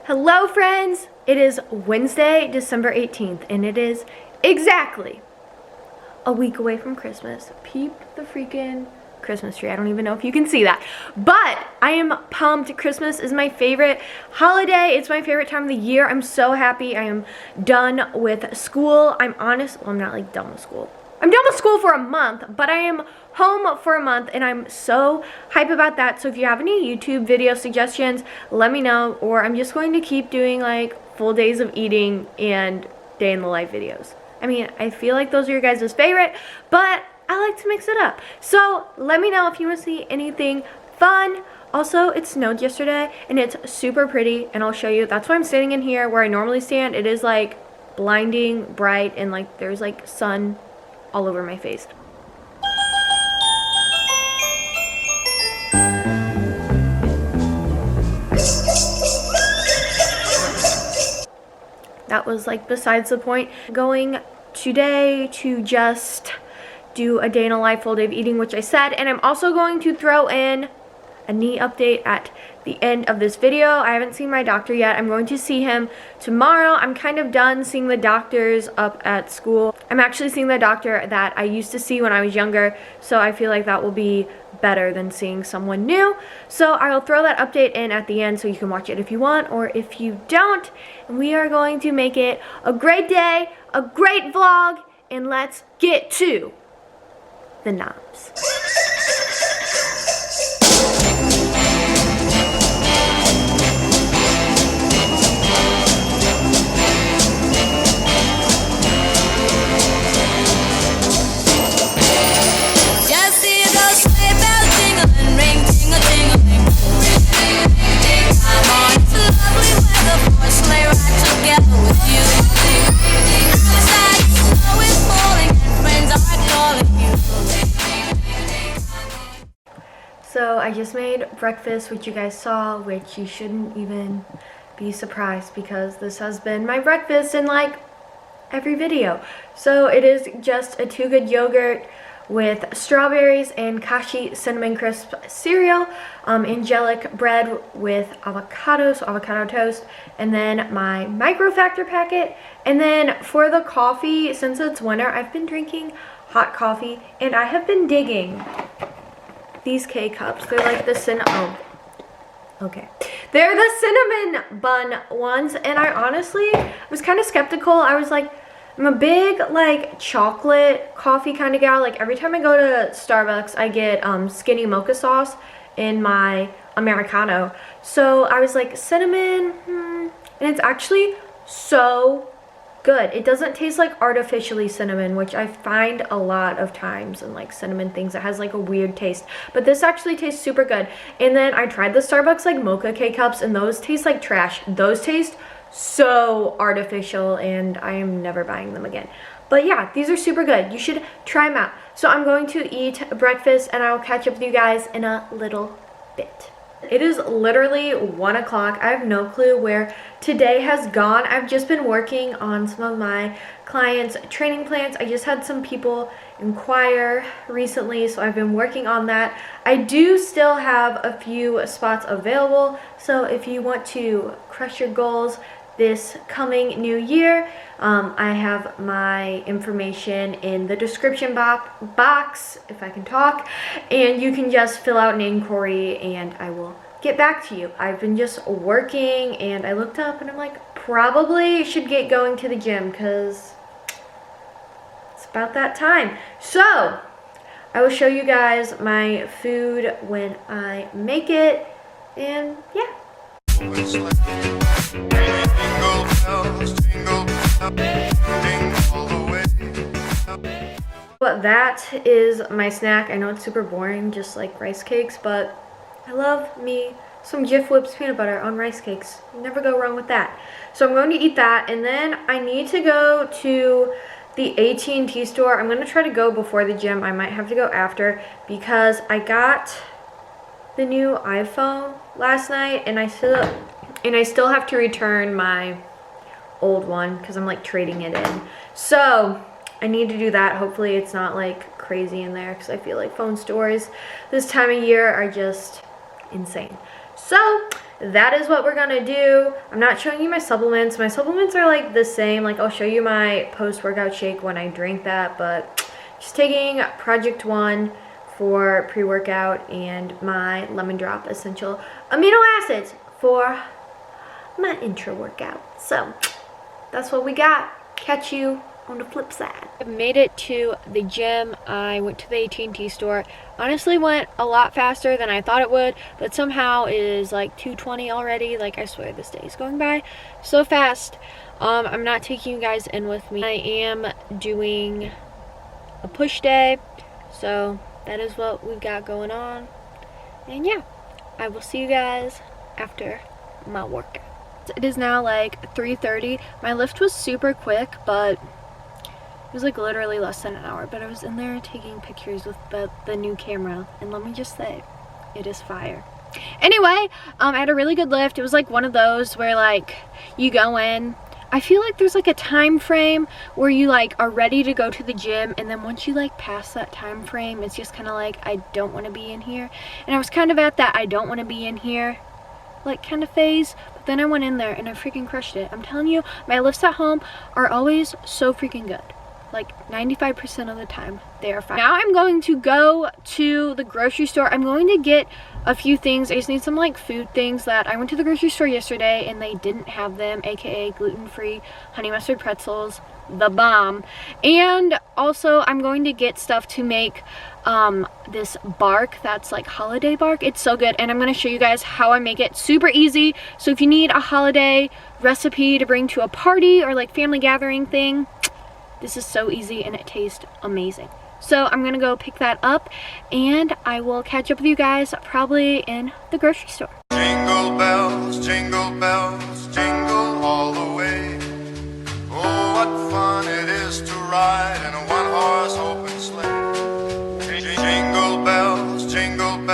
Hello friends, it is Wednesday, December 18th, and it is exactly a week away from Christmas. Peep the freaking Christmas tree. I don't even know if you can see that, but I am pumped. Christmas is my favorite holiday. It's my favorite time of the year. I'm so happy. I am done with school. I'm not like done with school. I'm done with school for a month, but I am home for a month, and I'm so hype about that. So if you have any YouTube video suggestions, let me know, or I'm just going to keep doing like full days of eating and day in the life videos. I mean, I feel like those are your guys' favorite, but I like to mix it up. So let me know if you want to see anything fun. Also, it snowed yesterday, and it's super pretty, and I'll show you. That's why I'm standing in here where I normally stand. It is like blinding bright, and like there's like sun all over my face. That was like besides the point. Going today to just do a day in a life full day of eating, which I said, and I'm also going to throw in a knee update at the end of this video. I haven't seen my doctor yet. I'm going to see him tomorrow. I'm kind of done seeing the doctors up at school. I'm actually seeing the doctor that I used to see when I was younger, so I feel like that will be better than seeing someone new. So I'll throw that update in at the end so you can watch it if you want or if you don't. And we are going to make it a great day, a great vlog, and let's get to the knobs. So I just made breakfast, which you guys saw, which you shouldn't even be surprised because this has been my breakfast in like every video. So it is just a Too Good yogurt with strawberries and Kashi cinnamon crisp cereal, angelic bread with avocado, so avocado toast, and then my Micro Factor packet. And then for the coffee, since it's winter, I've been drinking hot coffee, and I have been digging these K-cups. They're like the they're the cinnamon bun ones, and I honestly was kind of skeptical. I was like, I'm a big like chocolate coffee kind of gal. Like every time I go to Starbucks, I get skinny mocha sauce in my Americano. So I was like, cinnamon, and it's actually so good. It doesn't taste like artificially cinnamon, which I find a lot of times in like cinnamon things. It has like a weird taste, but this actually tastes super good. And then I tried the Starbucks like mocha K-cups, and those taste like trash. Those taste so artificial, and I am never buying them again. But yeah, these are super good. You should try them out. So I'm going to eat breakfast, and I will catch up with you guys in a little bit. It is literally 1 o'clock. I have no clue where today has gone. I've just been working on some of my clients' training plans. I just had some people inquire recently, so I've been working on that. I do still have a few spots available, so if you want to crush your goals this coming new year, I have my information in the description box, if I can talk, and you can just fill out an inquiry and I will get back to you. I've been just working, and I looked up and I'm like, probably should get going to the gym because it's about that time. So I will show you guys my food when I make it, and yeah. But that is my snack. I know it's super boring, just like rice cakes, but I love me some Jif Whips peanut butter on rice cakes. You never go wrong with that. So I'm going to eat that, and then I need to go to the AT&T store. I'm going to try to go before the gym. I might have to go after because I got the new iPhone last night, and I still have to return my old one because I'm like trading it in. So I need to do that. Hopefully it's not like crazy in there because I feel like phone stores this time of year are just insane. So that is what we're gonna do. I'm not showing you my supplements. My supplements are like the same. Like I'll show you my post-workout shake when I drink that, but just taking Project One for pre-workout and my Lemon Drop essential amino acids for my intra workout. So that's what we got. Catch you on the flip side. I made it to the gym. I went to the AT&T store. Honestly went a lot faster than I thought it would, but somehow it is like 2:20 already. Like I swear this day is going by so fast. I'm not taking you guys in with me. I am doing a push day, so that is what we've got going on. And yeah, I will see you guys after my workout. It is now like 3:30. My lift was super quick, but it was like literally less than an hour, but I was in there taking pictures with the new camera, and let me just say, it is fire. Anyway, I had a really good lift. It was like one of those where like you go in, I feel like there's like a time frame where you like are ready to go to the gym, and then once you like pass that time frame, it's just kind of like, I don't want to be in here. And I was kind of at that I don't want to be in here like kind of phase, but then I went in there and I freaking crushed it. I'm telling you, my lifts at home are always so freaking good. Like 95% of the time they are fine. Now I'm going to go to the grocery store. I'm going to get a few things. I just need some like food things that I went to the grocery store yesterday and they didn't have them, aka gluten-free honey mustard pretzels, the bomb. And also I'm going to get stuff to make this bark that's like holiday bark. It's so good, and I'm going to show you guys how I make it. Super easy. So if you need a holiday recipe to bring to a party or like family gathering thing, this is so easy and it tastes amazing. So I'm gonna go pick that up and I will catch up with you guys probably in the grocery store. Jingle bells, jingle all the way. Oh, what fun it is to ride in a one-horse open sleigh. Jingle bells, jingle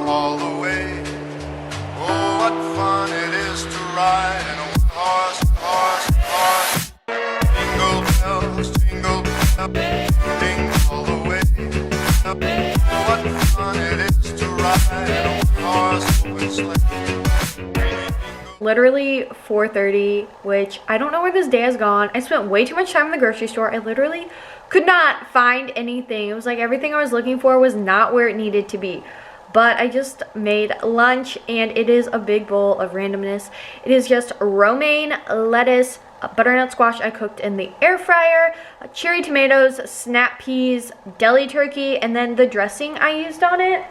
all the way. Oh, what fun it is to ride in a one-horse. Jingle bells, jingle all the way. What fun it is to ride in a one-horse open sleigh. Literally 4:30, which I don't know where this day has gone. I spent way too much time in the grocery store. I literally could not find anything. It was like everything I was looking for was not where it needed to be. But I just made lunch and it is a big bowl of randomness. It is just romaine, lettuce, butternut squash I cooked in the air fryer, cherry tomatoes, snap peas, deli turkey, and then the dressing I used on it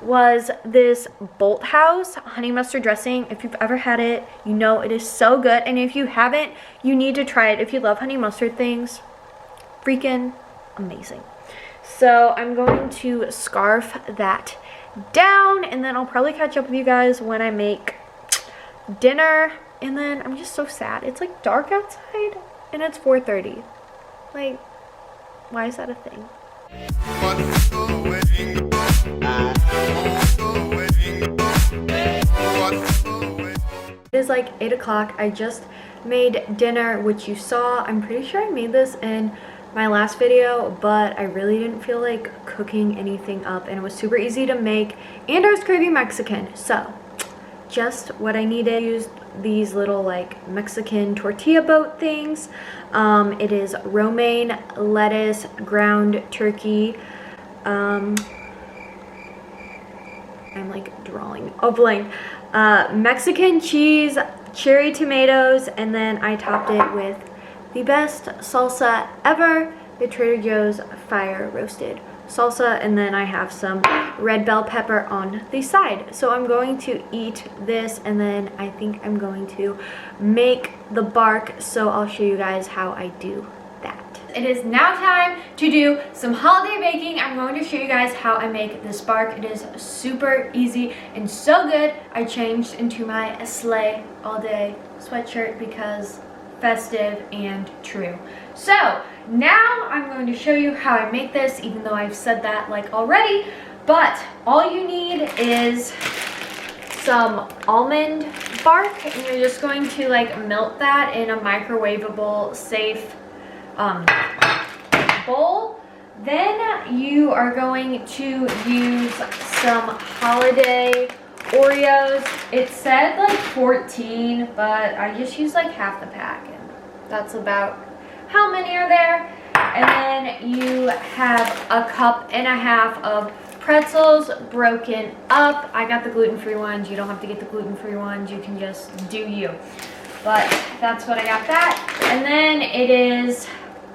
was this Bolthouse honey mustard dressing. If you've ever had it, you know it is so good, and if you haven't, you need to try it. If you love honey mustard things, freaking amazing. So I'm going to scarf that down, and then I'll probably catch up with you guys when I make dinner. And then I'm just so sad. It's like dark outside and it's 4:30. Like, why is that a thing? It is like 8 o'clock. I just made dinner, which you saw. I'm pretty sure I made this in my last video, but I really didn't feel like cooking anything up, and it was super easy to make, and I was craving Mexican. So just what I needed. Used these little like Mexican tortilla boat things. It is romaine, lettuce, ground turkey. I'm like drawing a blank. Mexican cheese, cherry tomatoes, and then I topped it with the best salsa ever, the Trader Joe's fire roasted salsa, and then I have some red bell pepper on the side. So I'm going to eat this, and then I think I'm going to make the bark, so I'll show you guys how I do that. It is now time to do some holiday baking. I'm going to show you guys how I make this bark. It is super easy and so good. I changed into my Slay All Day sweatshirt because festive and true. So now I'm going to show you how I make this, even though I've said that like already. But all you need is some almond bark, and you're just going to like melt that in a microwavable safe bowl. Then you are going to use some holiday Oreos. It said like 14, but I just used like half the pack, and that's about how many are there. And then you have a cup and a half of pretzels broken up. I got the gluten-free ones. You don't have to get the gluten-free ones. You can just do you. But that's what I got that. And then it is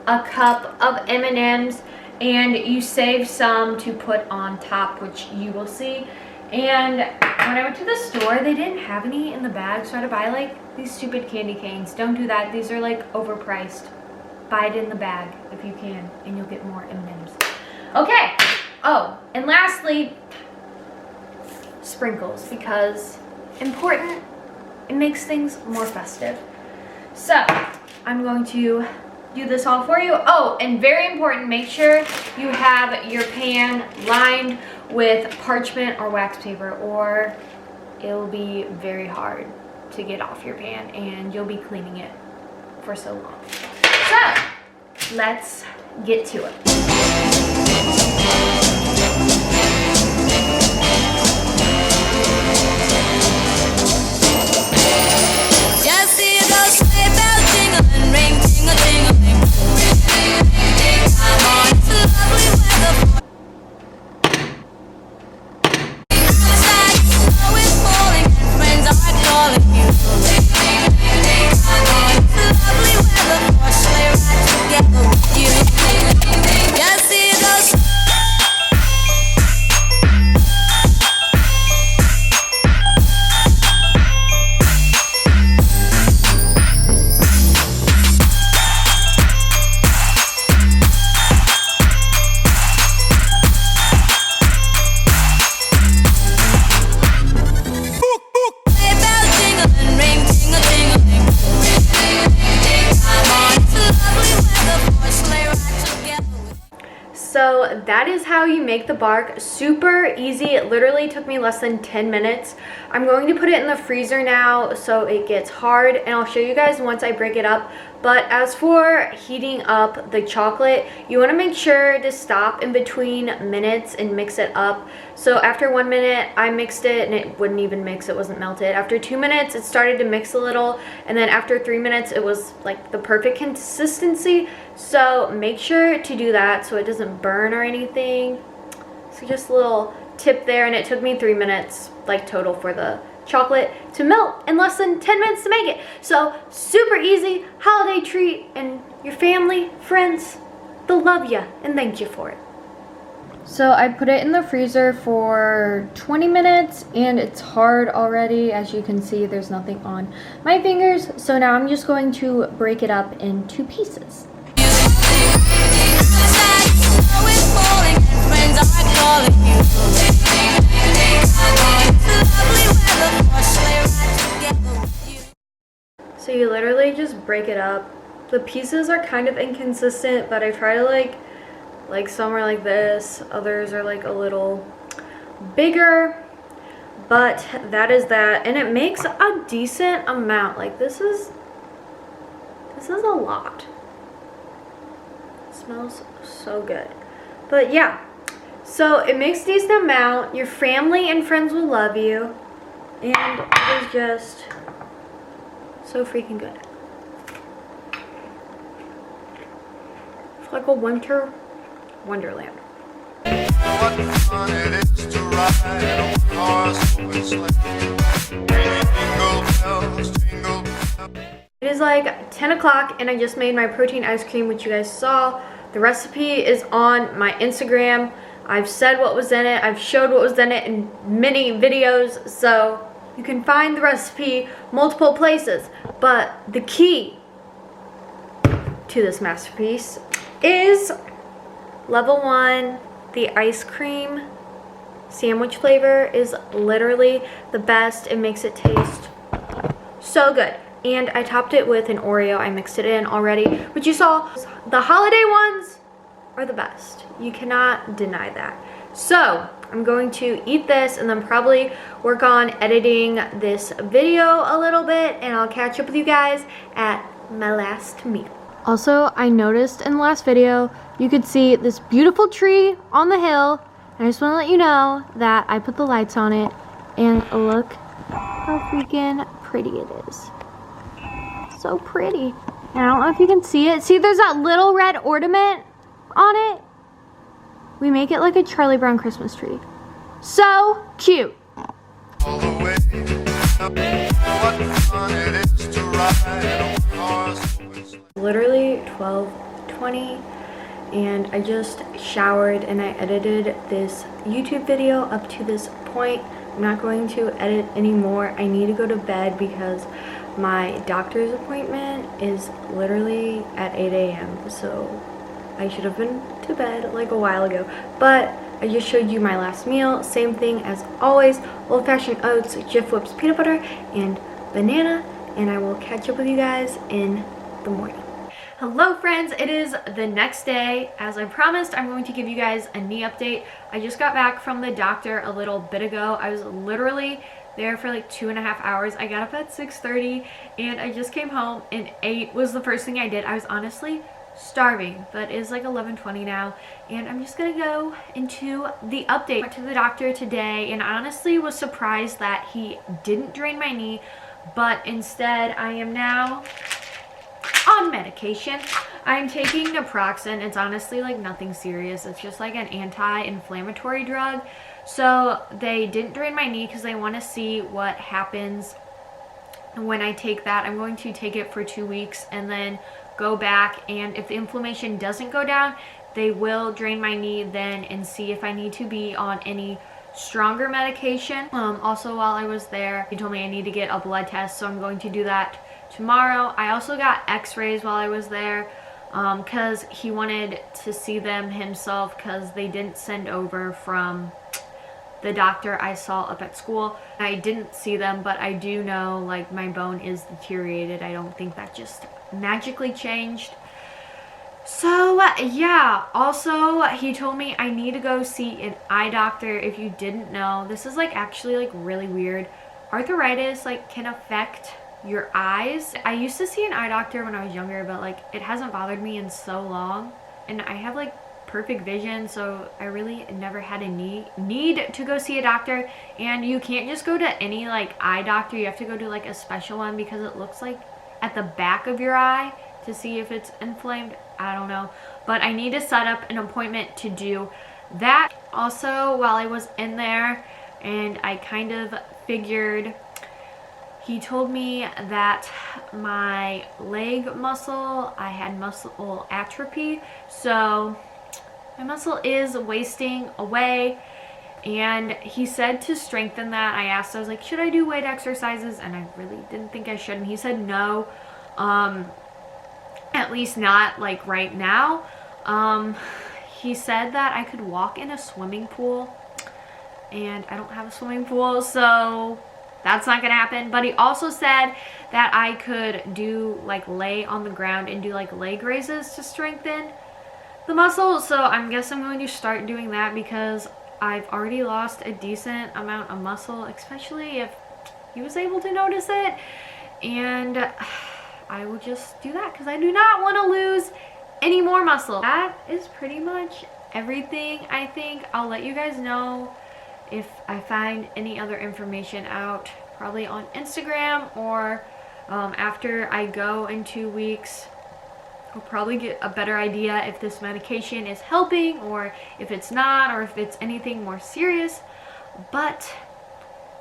a cup of M&Ms, and you save some to put on top, which you will see. And when I went to the store, they didn't have any in the bag, so I had to buy like these stupid candy canes. Don't do that. These are like overpriced. Buy it in the bag if you can, and you'll get more M&Ms. Okay. Oh, and lastly, sprinkles, because important. It makes things more festive. So I'm going to do this all for you. Oh, and very important, make sure you have your pan lined with parchment or wax paper, or it'll be very hard to get off your pan and you'll be cleaning it for so long. So let's get to it. Just see those sleigh bells jingling, ring, tingle, tingling. Come on, it's a lovely weather. Outside, snow is falling and friends are calling you. Come on, it's a lovely weather for a sleigh ride together with you. Just see those. So that is how you make the bark. Super easy. It literally took me less than 10 minutes. I'm going to put it in the freezer now so it gets hard, and I'll show you guys once I break it up. But as for heating up the chocolate, you want to make sure to stop in between minutes and mix it up. So after 1 minute, I mixed it and it wouldn't even mix. It wasn't melted. After 2 minutes, it started to mix a little. And then after 3 minutes, it was like the perfect consistency. So make sure to do that so it doesn't burn or anything. So just a little tip there. And it took me 3 minutes like total for the chocolate to melt in less than 10 minutes to make it. So super easy holiday treat, and your family, friends, they'll love you and thank you for it. So I put it in the freezer for 20 minutes and it's hard already. As you can see, there's nothing on my fingers. So now I'm just going to break it up into pieces. So you literally just break it up. The pieces are kind of inconsistent, but I try to like some are like this, others are like a little bigger, but that is that, and it makes a decent amount. Like this is a lot. It smells so good. But yeah, so it makes a decent amount. Your family and friends will love you, and it is just so freaking good. It's like a winter wonderland. What fun it is to ride in a one-horse open sleigh. Jingle bells, jingle bells. It is like 10 o'clock and I just made my protein ice cream, which you guys saw. The recipe is on my Instagram. I've said what was in it. I've showed what was in it in many videos, so you can find the recipe multiple places. But the key to this masterpiece is level 1. The ice cream sandwich flavor is literally the best. It makes it taste so good. And I topped it with an Oreo. I mixed it in already, which you saw. The holiday ones are the best. You cannot deny that. So I'm going to eat this and then probably work on editing this video a little bit, and I'll catch up with you guys at my last meal. Also, I noticed in the last video, you could see this beautiful tree on the hill. And I just want to let you know that I put the lights on it And look how freaking pretty it is. So pretty. And I don't know if you can see it. See, there's that little red ornament on it. We make it like a Charlie Brown Christmas tree. So cute. All the way. What fun it is to ride in a one-horse open sleigh. Literally 12:20 and I just showered and I edited this YouTube video up to this point. I'm not going to edit anymore. I need to go to bed because my doctor's appointment is literally at 8 a.m. So I should have been to bed like a while ago. But I just showed you my last meal. Same thing as always. Old-fashioned oats, Jif Whips peanut butter, and banana. And I will catch up with you guys in the morning. Hello friends, it is the next day. As I promised, I'm going to give you guys a knee update. I just got back from the doctor a little bit ago. I was literally there for like 2.5 hours. I got up at 6:30 and I just came home and 8 was the first thing I did. I was honestly starving, but it's like 11:20 now and I'm just gonna go into the update. I went to the doctor today and I honestly was surprised that he didn't drain my knee, but instead I am now on medication. I'm taking naproxen. It's honestly like nothing serious. It's just like an anti-inflammatory drug. So they didn't drain my knee because they want to see what happens when I take that. I'm going to take it for 2 weeks and then go back, and if the inflammation doesn't go down, they will drain my knee then and see if I need to be on any stronger medication. Also, while I was there, he told me I need to get a blood test, so I'm going to do that tomorrow. I also got x-rays while I was there because he wanted to see them himself because they didn't send over from the doctor I saw up at school. I didn't see them, but I do know like my bone is deteriorated. I don't think that just magically changed. So yeah, also he told me I need to go see an eye doctor. If you didn't know, this is like actually like really weird. Arthritis like can affect your eyes. I used to see an eye doctor when I was younger, but like it hasn't bothered me in so long, and I have like perfect vision, so I really never had a need to go see a doctor. And you can't just go to any like eye doctor. You have to go to like a special one because it looks like at the back of your eye to see if it's inflamed. I don't know, but I need to set up an appointment to do that. Also, while I was in there and I kind of figured, he told me that my leg muscle, I had muscle atrophy, so my muscle is wasting away, and he said to strengthen that. I asked, I was like, should I do weight exercises? And I really didn't think I should, and he said no, at least not like right now. He said that I could walk in a swimming pool, and I don't have a swimming pool, so that's not gonna happen. But he also said that I could do like lay on the ground and do like leg raises to strengthen the muscle. So I guess I'm going to start doing that because I've already lost a decent amount of muscle, especially if he was able to notice it. And I will just do that because I do not want to lose any more muscle. That is pretty much everything, I think. I'll let you guys know if I find any other information out, probably on Instagram, or after I go in 2 weeks. I'll probably get a better idea if this medication is helping or if it's not, or if it's anything more serious. But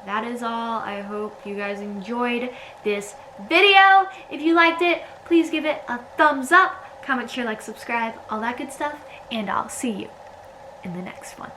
that is all. I hope you guys enjoyed this video. If you liked it, please give it a thumbs up, comment, share, like, subscribe, all that good stuff, and I'll see you in the next one.